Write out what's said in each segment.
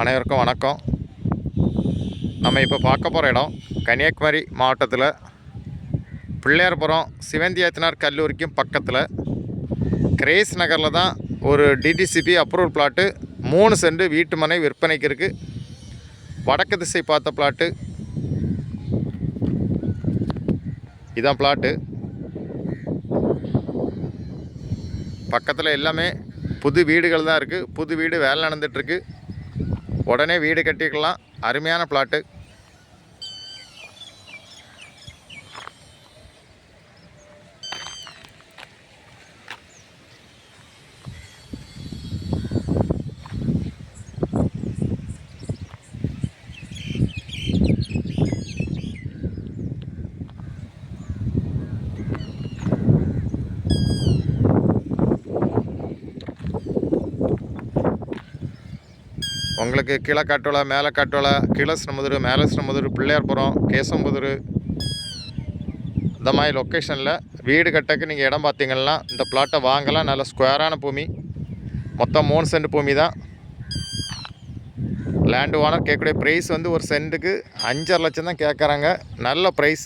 அனைவருக்கும் வணக்கம். நம்ம இப்போ பார்க்க போகிற இடம் கன்னியாகுமரி மாவட்டத்தில் பிள்ளையார்புரம் சிவந்தியாத்தினார் கல்லூரிக்கும் பக்கத்தில் கிரேஸ் நகரில் தான் ஒரு டிடிசிபி அப்ரூவல் பிளாட்டு 3 சென்ட் வீட்டு மனை விற்பனைக்கு இருக்குது. வடக்கு திசை பார்த்த பிளாட்டு இதான். பிளாட்டு பக்கத்தில் எல்லாமே புது வீடுகள் தான் இருக்குது. புது வீடு வேலை நடந்துகிட்ருக்கு. உடனே வீடு கட்டிக்கலாம். அருமையான பிளாட்டு. உங்களுக்கு கீழே காட்டுவலை, மேலே காட்டுவலை, கீழஸ்ரமுதுரு, மேலஸ்ரமுதுரு, பிள்ளையார்புரம், கேசம்புதுரு இந்த மாதிரி லொக்கேஷனில் வீடு கட்டக்கு நீங்கள் இடம் பார்த்தீங்கன்னா இந்த பிளாட்டை வாங்கலாம். நல்ல ஸ்கொயரான பூமி. மொத்தம் 3 சென்ட் பூமி தான். லேண்டு ஓனர் கேட்கக்கூடிய ப்ரைஸ் வந்து ஒரு சென்ட்டுக்கு 5.5 லட்சம் தான் கேட்குறாங்க. நல்ல ப்ரைஸ்.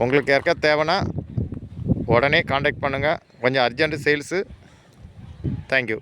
உங்களுக்கு யாருக்கா தேவைன்னா உடனே காண்டாக்ட் பண்ணுங்கள். கொஞ்சம் அர்ஜென்ட் சேல்ஸு. தேங்க்யூ.